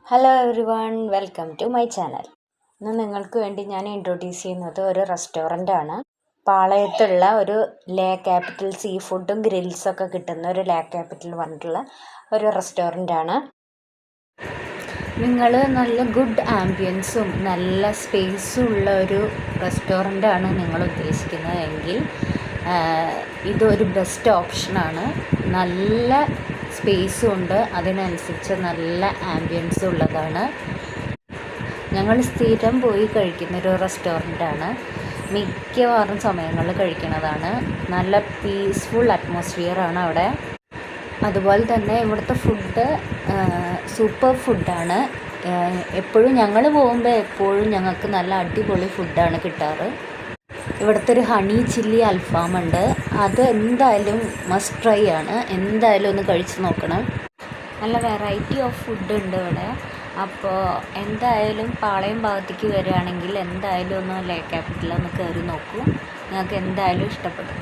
Hello everyone, welcome to my channel. ഇന്ന് നിങ്ങൾക്ക് വേണ്ടി ഞാൻ ഇൻട്രൊഡ്യൂസ് ചെയ്യുന്നത് ഒരു റെസ്റ്റോറൻ്റാണ്. പാളയത്തുള്ള ഒരു ലേ ക്യാപിറ്റൽ സീ ഫുഡും ഗ്രിൽസൊക്കെ കിട്ടുന്ന ഒരു ലേ ക്യാപിറ്റൽ പറഞ്ഞിട്ടുള്ള ഒരു റെസ്റ്റോറൻ്റാണ്. നിങ്ങൾ നല്ല ഗുഡ് ആംബിയൻസും നല്ല സ്പേസും ഉള്ള ഒരു റെസ്റ്റോറൻ്റാണ് നിങ്ങൾ ഉദ്ദേശിക്കുന്നതെങ്കിൽ ഇതൊരു ബെസ്റ്റ് ഓപ്ഷനാണ്. നല്ല സ്പേസും ഉണ്ട്, അതിനനുസരിച്ച് നല്ല ആംബിയൻസും ഉള്ളതാണ്. ഞങ്ങൾ സ്ഥിരം പോയി കഴിക്കുന്നൊരു റെസ്റ്റോറൻ്റാണ്. മിക്കവാറും സമയങ്ങളിൽ കഴിക്കുന്നതാണ്. നല്ല പീസ്ഫുൾ അറ്റ്മോസ്ഫിയറാണ് അവിടെ. അതുപോലെ തന്നെ ഇവിടുത്തെ ഫുഡ് സൂപ്പർ ഫുഡാണ്. എപ്പോഴും ഞങ്ങൾ പോകുമ്പോൾ എപ്പോഴും ഞങ്ങൾക്ക് നല്ല അടിപൊളി ഫുഡാണ് കിട്ടാറ്. ഇവിടുത്തെ ഒരു ഹണി ചില്ലി അൽഫാമുണ്ട്, അത് എന്തായാലും മസ്റ്റ് ട്രൈ ആണ്. എന്തായാലും ഒന്ന് കഴിച്ച് നോക്കണം. നല്ല വെറൈറ്റി ഓഫ് ഫുഡ് ഉണ്ട് ഇവിടെ. അപ്പോൾ എന്തായാലും പാളയം ഭാഗത്തേക്ക് വരികയാണെങ്കിൽ എന്തായാലും ഒന്ന് ലേ ക്യാപിറ്റലൊന്ന് കയറി നോക്കൂ, നിങ്ങൾക്ക് എന്തായാലും ഇഷ്ടപ്പെടും.